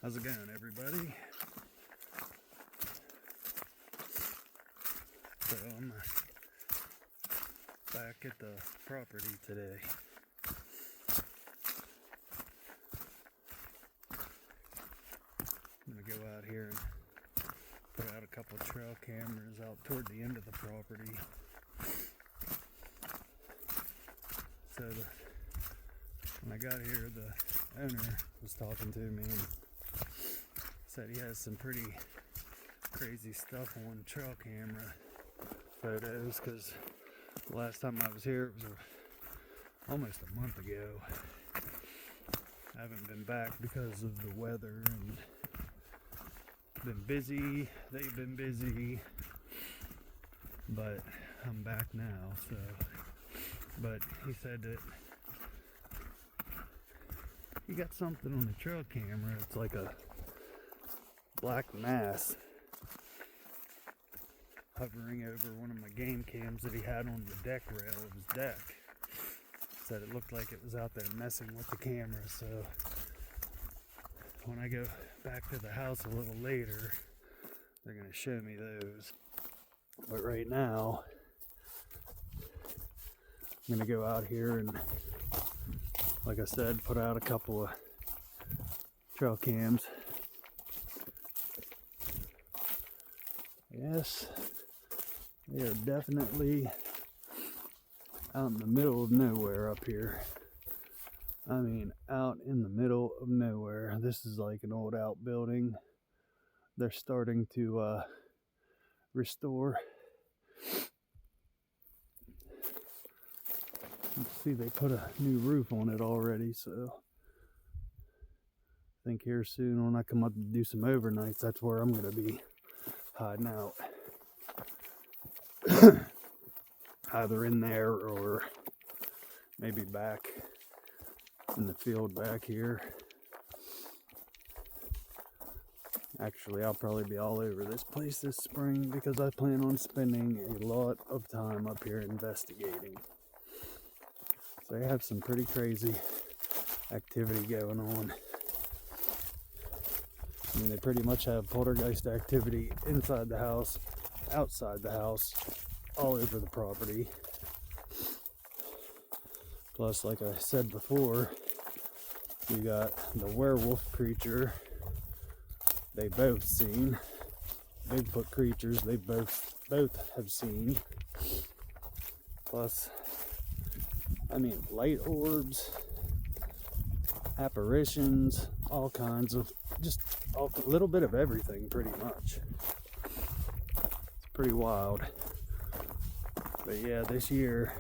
How's it going, everybody? So I'm back at the property today. I'm gonna go out here and put out a couple trail cameras out toward the end of the property. So when I got here, the owner was talking to me and said he has some pretty crazy stuff on trail camera photos, because the last time I was here it was almost a month ago. I haven't been back because of the weather and been busy. They've been busy, but I'm back now. So, but he said that he got something on the trail camera. It's like a black mass hovering over one of my game cams that he had on the deck rail of his deck. Said it looked like it was out there messing with the camera. So when I go back to the house a little later, they're going to show me those. But right now, I'm going to go out here and, like I said, put out a couple of trail cams. Yes, they are definitely out in the middle of nowhere up here. I mean, out in the middle of nowhere. This is like an old outbuilding. They're starting to restore. Let's see, they put a new roof on it already, so I think here soon when I come up to do some overnights, that's where I'm going to be hiding out. Either in there or maybe back in the field back here. Actually, I'll probably be all over this place this spring because I plan on spending a lot of time up here investigating. So they have some pretty crazy activity going on. I mean, they pretty much have poltergeist activity inside the house, outside the house, all over the property. Plus, like I said before, you got the werewolf creature they both seen. Bigfoot creatures they both have seen. Plus, I mean, light orbs, apparitions, all kinds of, just a little bit of everything pretty much. It's pretty wild. But yeah, this year,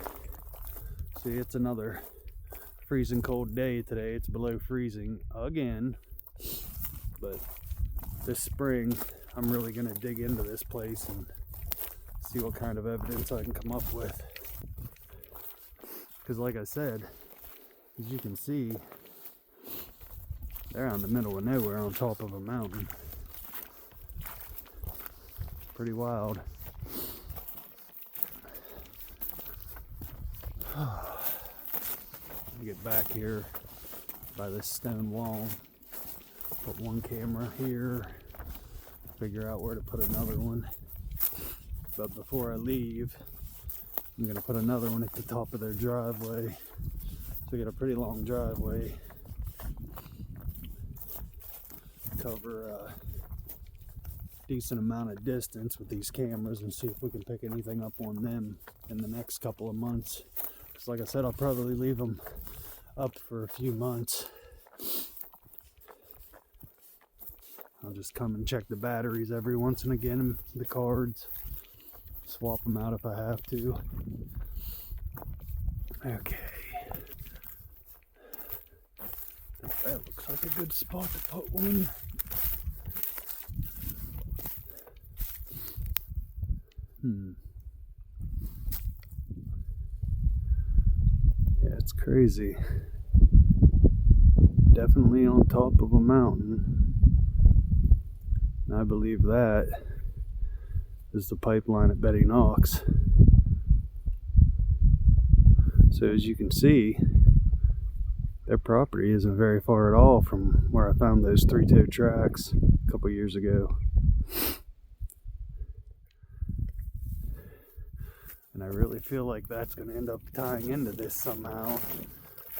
see, it's another freezing cold day today. It's below freezing again. But this spring, I'm really going to dig into this place and see what kind of evidence I can come up with. Because like I said, as you can see, they're out in the middle of nowhere on top of a mountain. Pretty wild. Get back here by this stone wall, put one camera here, figure out where to put another one. But before I leave, I'm going to put another one at the top of their driveway. So we got a pretty long driveway. Cover a decent amount of distance with these cameras and see if we can pick anything up on them in the next couple of months. Because like I said, I'll probably leave them up for a few months. I'll just come and check the batteries every once and again, the cards, swap them out if I have to. Okay, I think that looks like a good spot to put one. Yeah, it's crazy. Definitely on top of a mountain. And I believe that is the pipeline at Betty Knox. So as you can see, Their property isn't very far at all from where I found those three-toe tracks a couple years ago. And I really feel like that's going to end up tying into this somehow.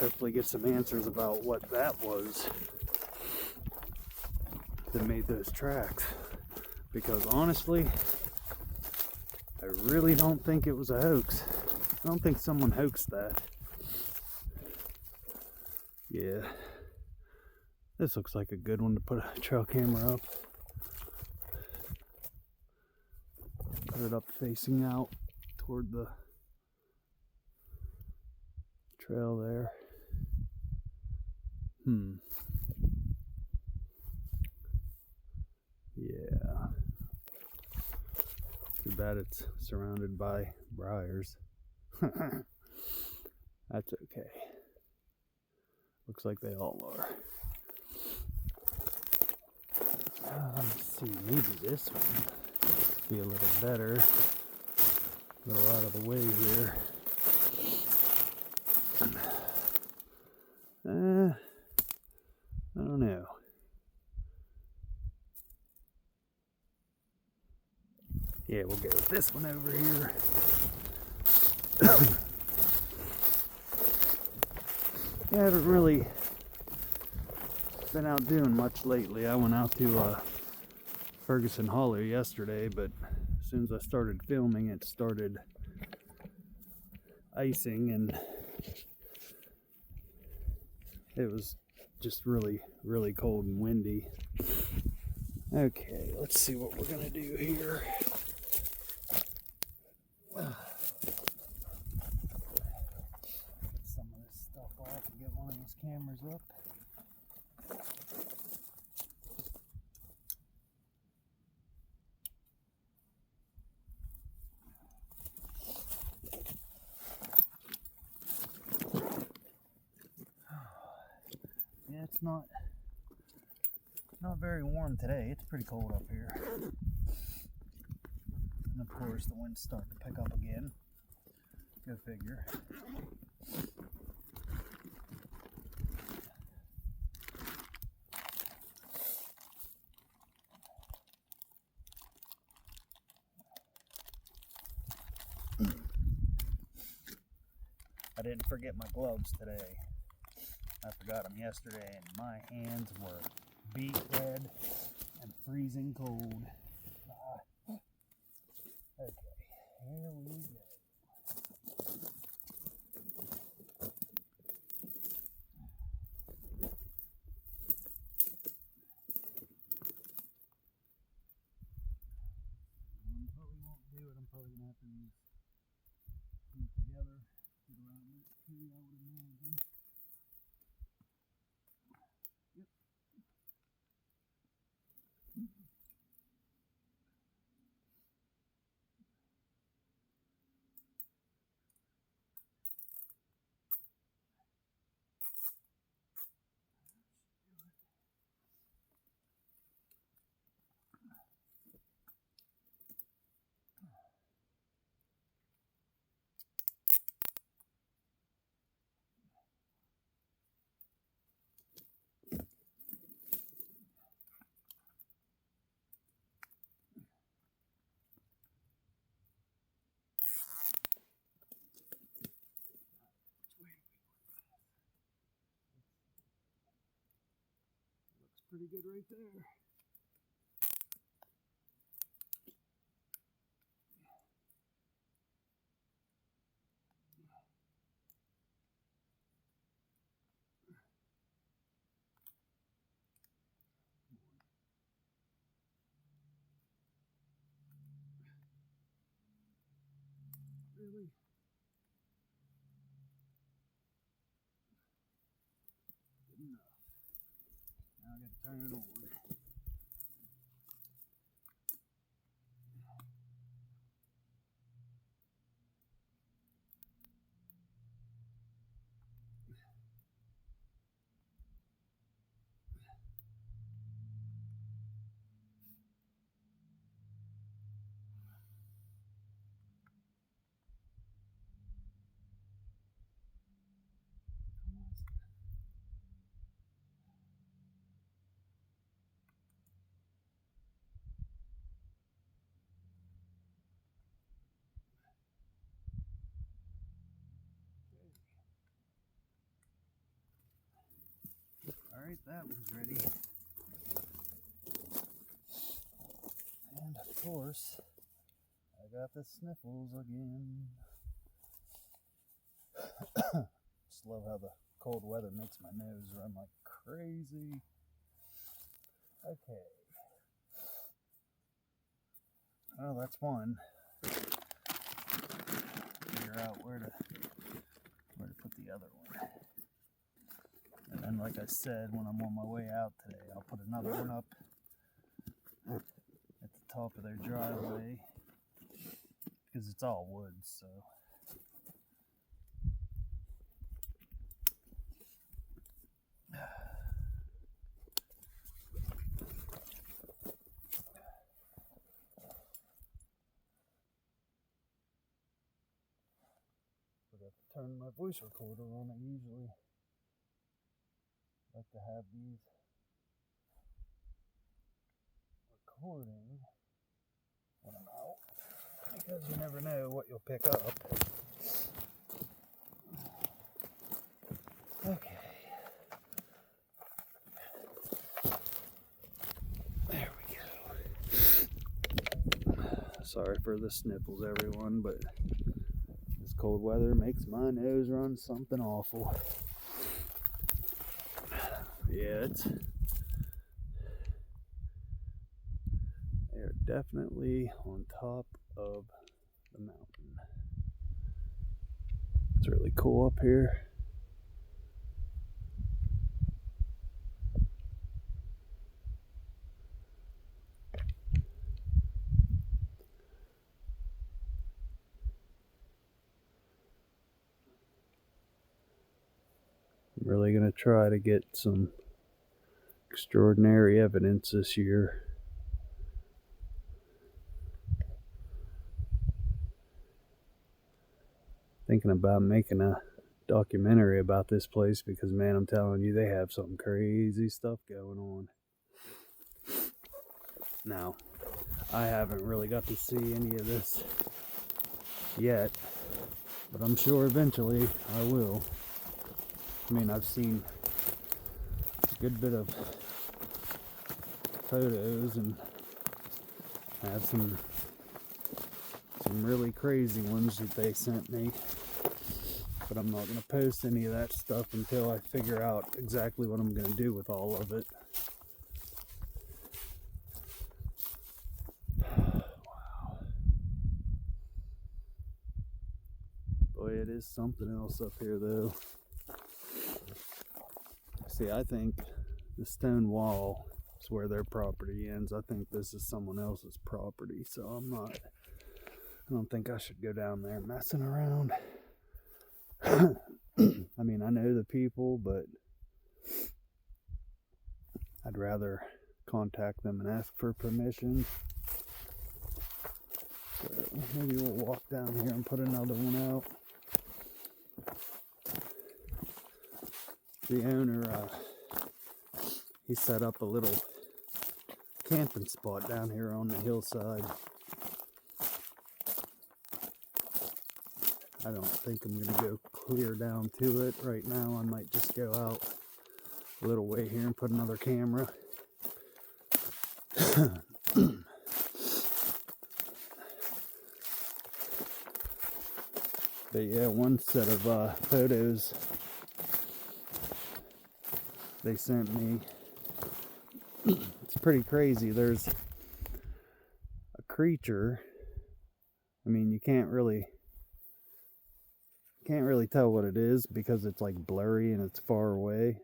Hopefully get some answers about what that was that made those tracks. Because honestly, I really don't think it was a hoax. I don't think someone hoaxed that. Yeah. This looks like a good one to put a trail camera up. Put it up facing out toward the trail there. Yeah. Too bad it's surrounded by briars. That's okay. Looks like they all are. Let's see, maybe this one be a little better. A little out of the way here. I don't know. Yeah, we'll go with this one over here. Yeah, I haven't really been out doing much lately. I went out to Ferguson Hollow yesterday, but as soon as I started filming, it started icing, and it was just really, really cold and windy. Okay, let's see what we're gonna do here. Get some of this stuff off and get one of these cameras up. Yeah, it's not very warm today. It's pretty cold up here. And of course the wind's starting to pick up again. Go figure. I didn't forget my gloves today. I forgot them yesterday, and my hands were beet red and freezing cold. Okay, here we go. One probably won't do it. I'm probably gonna have to use these together, get around this tree, I would imagine. Yep. Looks pretty good right there. Really? Good enough. Now I gotta turn it on. Alright, that one's ready. And of course, I got the sniffles again. Just love how the cold weather makes my nose run like crazy. Okay. Well, that's one. Figure out where to put the other one. And then, like I said, when I'm on my way out today, I'll put another one up at the top of their driveway because it's all wood, so. Forgot to turn my voice recorder on. I usually like to have these recording when I'm out because you never know what you'll pick up. Okay. There we go. Sorry for the sniffles, everyone, but this cold weather makes my nose run something awful. Yeah, they're definitely on top of the mountain. It's really cool up here. I'm really going to try to get some extraordinary evidence this year. Thinking about making a documentary about this place because, man, I'm telling you, they have some crazy stuff going on. Now, I haven't really got to see any of this yet, but I'm sure eventually I will. I mean, I've seen a good bit of photos and I have some really crazy ones that they sent me, but I'm not going to post any of that stuff until I figure out exactly what I'm going to do with all of it. Wow. Boy, it is something else up here though. See, I think the stone wall is where their property ends. I think this is someone else's property, so I don't think I should go down there messing around. I mean, I know the people, but I'd rather contact them and ask for permission. So maybe we'll walk down here and put another one out. The owner, he set up a little camping spot down here on the hillside. I don't think I'm going to go clear down to it right now. I might just go out a little way here and put another camera. But yeah, one set of photos they sent me, it's pretty crazy. There's a creature. I mean, you can't really tell what it is because it's like blurry and it's far away.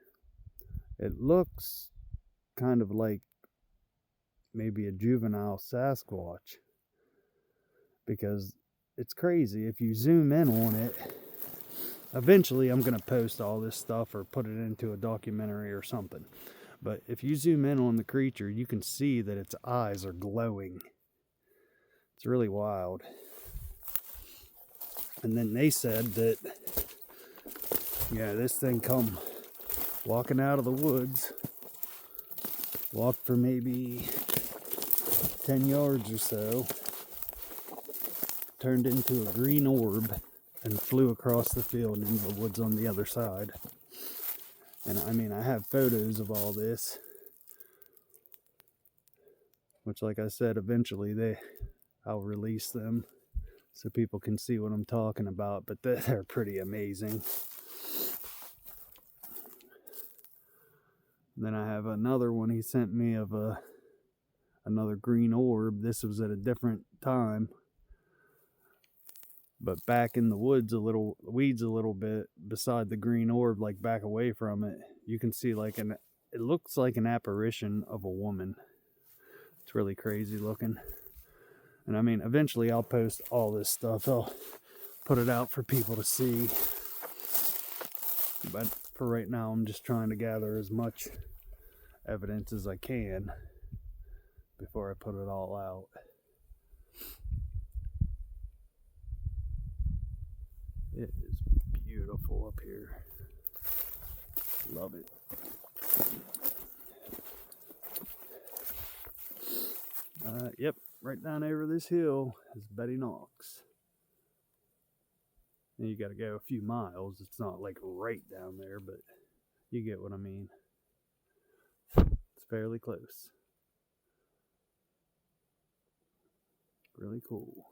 It looks kind of like maybe a juvenile Sasquatch because it's crazy. If you zoom in on it, eventually I'm going to post all this stuff or put it into a documentary or something. But if you zoom in on the creature, you can see that its eyes are glowing. It's really wild. And then they said that, yeah, this thing come walking out of the woods, walked for maybe 10 yards or so, turned into a green orb, and flew across the field into the woods on the other side. And I mean, I have photos of all this, which, like I said, eventually I'll release them so people can see what I'm talking about, but they're pretty amazing. And then I have another one he sent me of another green orb. This was at a different time, but back in the woods, weeds a little bit beside the green orb, like back away from it, you can see it looks like an apparition of a woman. It's really crazy looking. And I mean, eventually I'll post all this stuff. I'll put it out for people to see. But for right now, I'm just trying to gather as much evidence as I can before I put it all out. It is beautiful up here. Love it. Yep, right down over this hill is Betty Knox. And you got to go a few miles. It's not like right down there, but you get what I mean. It's fairly close. Really cool.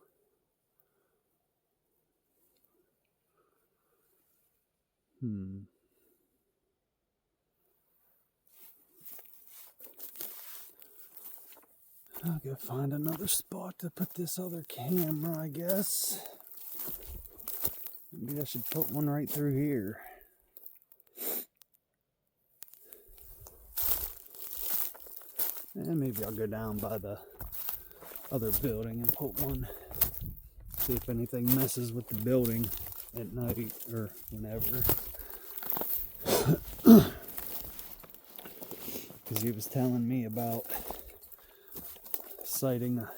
I'll go find another spot to put this other camera, I guess. Maybe I should put one right through here. And maybe I'll go down by the other building and put one. See if anything messes with the building at night or whenever. Because he was telling me about sighting a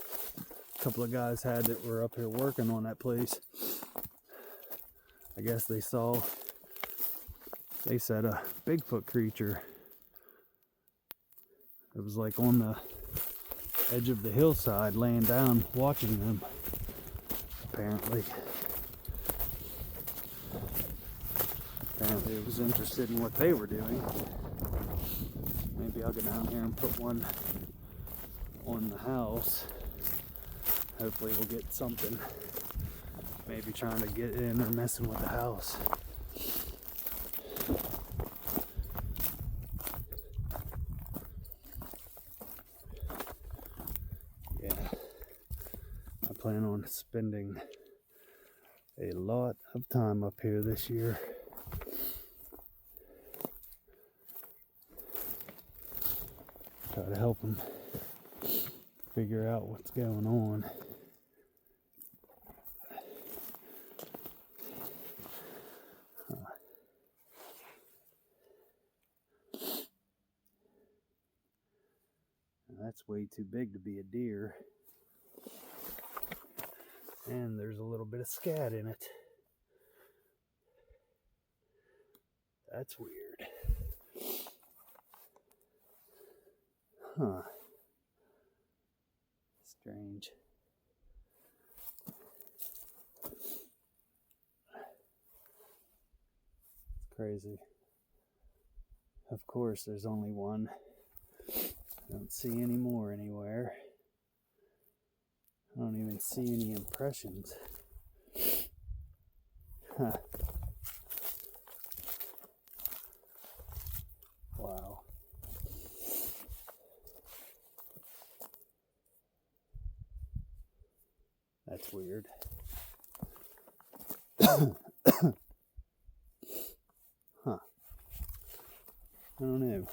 couple of guys had that were up here working on that place. I guess they said a Bigfoot creature. It was like on the edge of the hillside laying down watching them, apparently. Apparently it was interested in what they were doing. Maybe I'll go down here and put one on the house. Hopefully we'll get something. Maybe trying to get in or messing with the house. Yeah. I plan on spending a lot of time up here this year. Try to help them figure out what's going on. That's way too big to be a deer. And there's a little bit of scat in it. That's weird. Huh. Strange. It's crazy. Of course, there's only one. I don't see any more anywhere. I don't even see any impressions. Huh. Wow. That's weird. Huh. I don't know.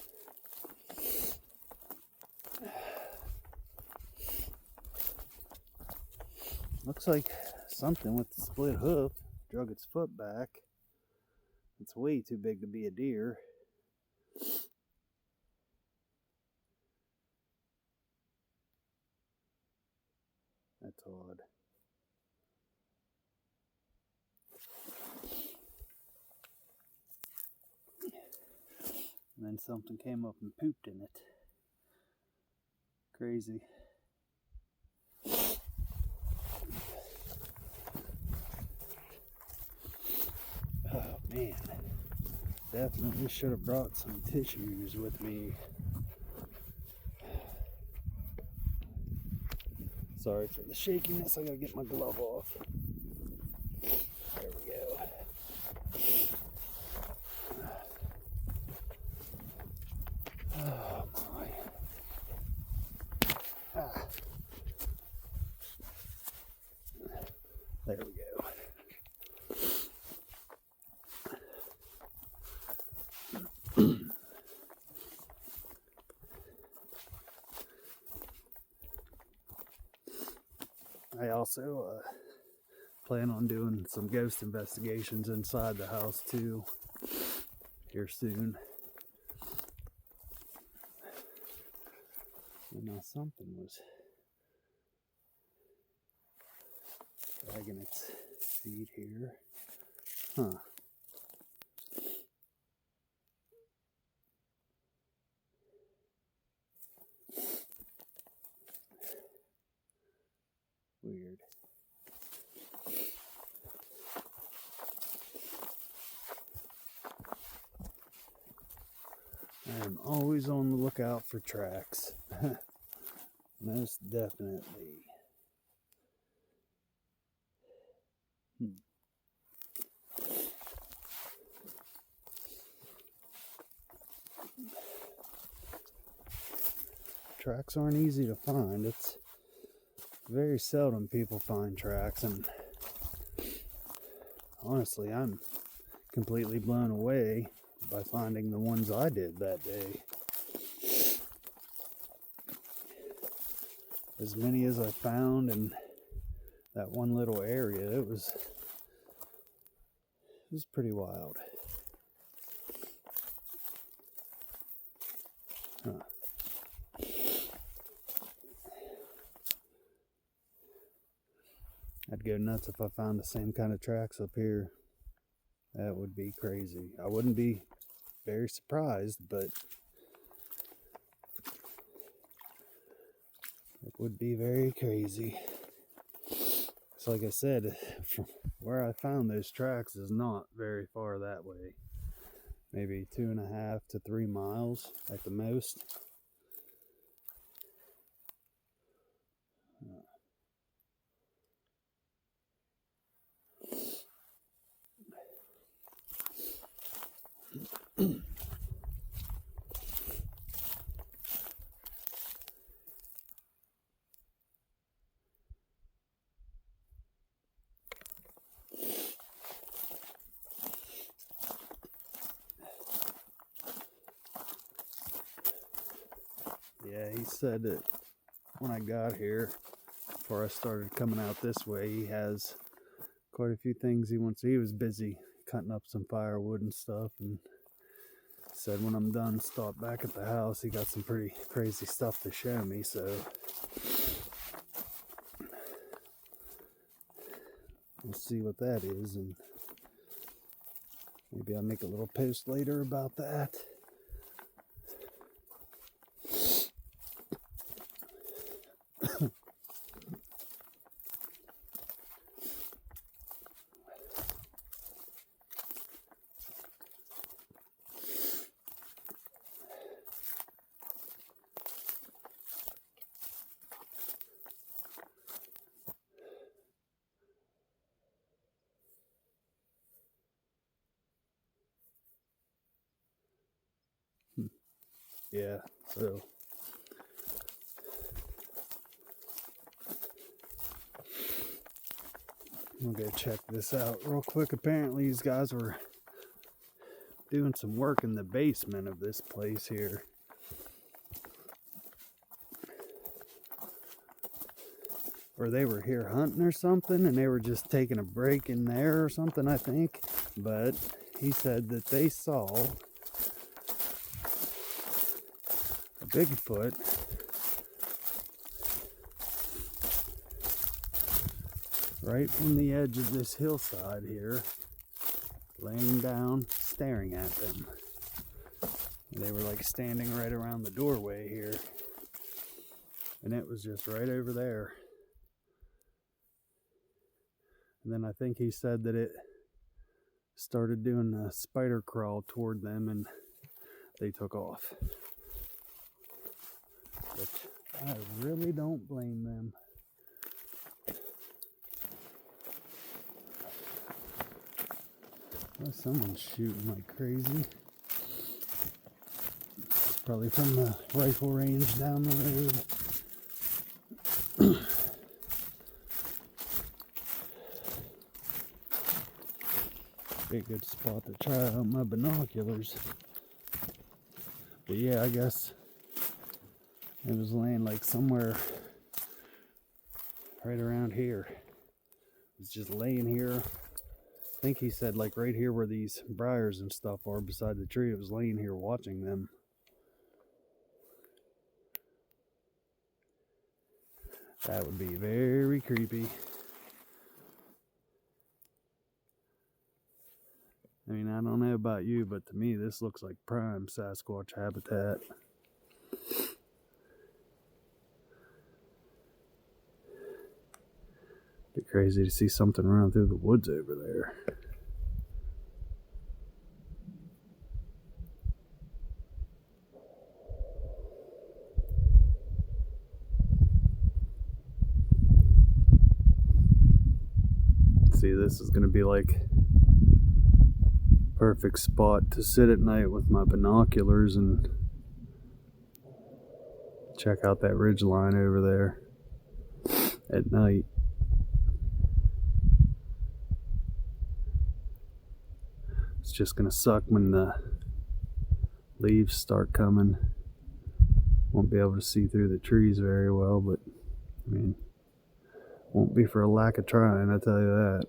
Looks like something with the split hoof drug its foot back. It's way too big to be a deer. That's odd. And then something came up and pooped in it. Crazy. Oh man. Definitely should have brought some tissues with me. Sorry for the shakiness, I gotta get my glove off. There we go. Oh my. Ah. There we go. I also plan on doing some ghost investigations inside the house too here soon. Now something was dragging its feet here. Huh. Weird. I am always on the lookout for tracks. Most definitely. Tracks aren't easy to find. It's very seldom people find tracks, and honestly, I'm completely blown away by finding the ones I did that day. As many as I found in that one little area, it was pretty wild. Huh. I'd go nuts if I found the same kind of tracks up here. That would be crazy. I wouldn't be very surprised, but it would be very crazy. So like I said, from where I found those tracks is not very far that way. Maybe 2.5 to 3 miles at the most. Yeah, he said that when I got here, before I started coming out this way, he has quite a few things he wants. He was busy cutting up some firewood and stuff, and said when I'm done, stop back at the house. He got some pretty crazy stuff to show me, so we'll see what that is, and maybe I'll make a little post later about that. Yeah, so I'm gonna go check this out real quick. Apparently these guys were doing some work in the basement of this place here. Or they were here hunting or something, and they were just taking a break in there or something, I think. But he said that they saw a Bigfoot right on the edge of this hillside here, laying down, staring at them. And they were like standing right around the doorway here, and it was just right over there. And then I think he said that it started doing a spider crawl toward them and they took off. Which I really don't blame them. Well, someone's shooting like crazy. It's probably from the rifle range down the road. Be a good spot to try out my binoculars. But yeah, I guess it was laying like somewhere right around here. It's just laying here. I think he said like right here where these briars and stuff are beside the tree. It was laying here watching them. That would be very creepy. I mean, I don't know about you, but to me this looks like prime Sasquatch habitat. Be crazy to see something run through the woods over there. See, this is going to be like perfect spot to sit at night with my binoculars and check out that ridge line over there at night. It's just gonna suck when the leaves start coming. Won't be able to see through the trees very well, but I mean, won't be for a lack of trying, I tell you that.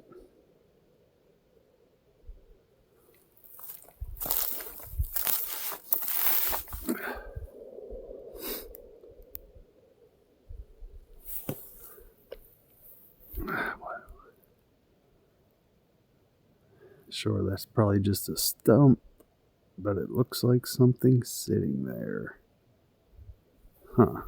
Sure, that's probably just a stump, but it looks like something sitting there. Huh.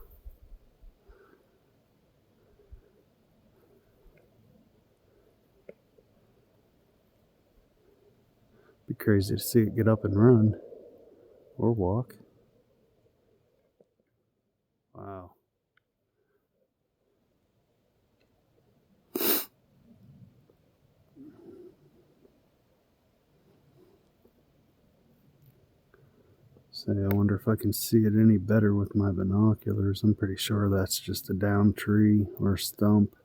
Be crazy to see it get up and run or walk. Wow. Say, I wonder if I can see it any better with my binoculars. I'm pretty sure that's just a down tree or stump.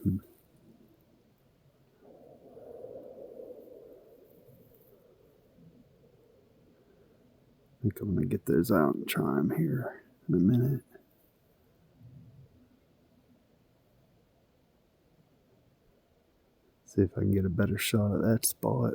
I think I'm gonna get those out and try them here in a minute. See if I can get a better shot of that spot.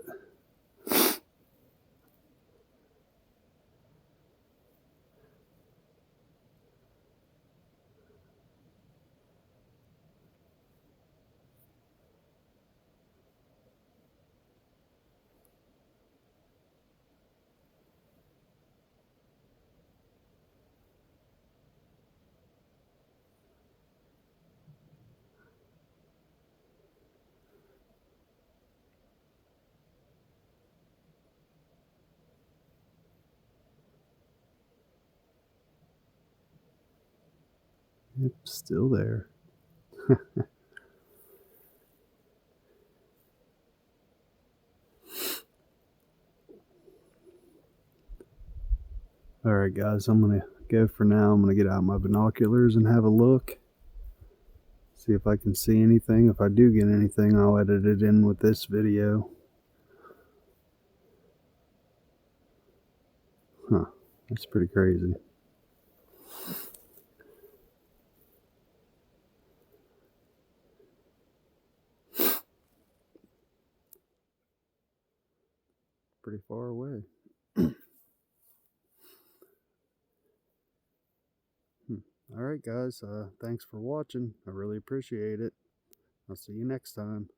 Yep, still there. Alright guys, I'm gonna go for now. I'm gonna get out my binoculars and have a look. See if I can see anything. If I do get anything, I'll edit it in with this video. Huh, that's pretty crazy. Pretty far away. Alright guys, thanks for watching. I really appreciate it. I'll see you next time.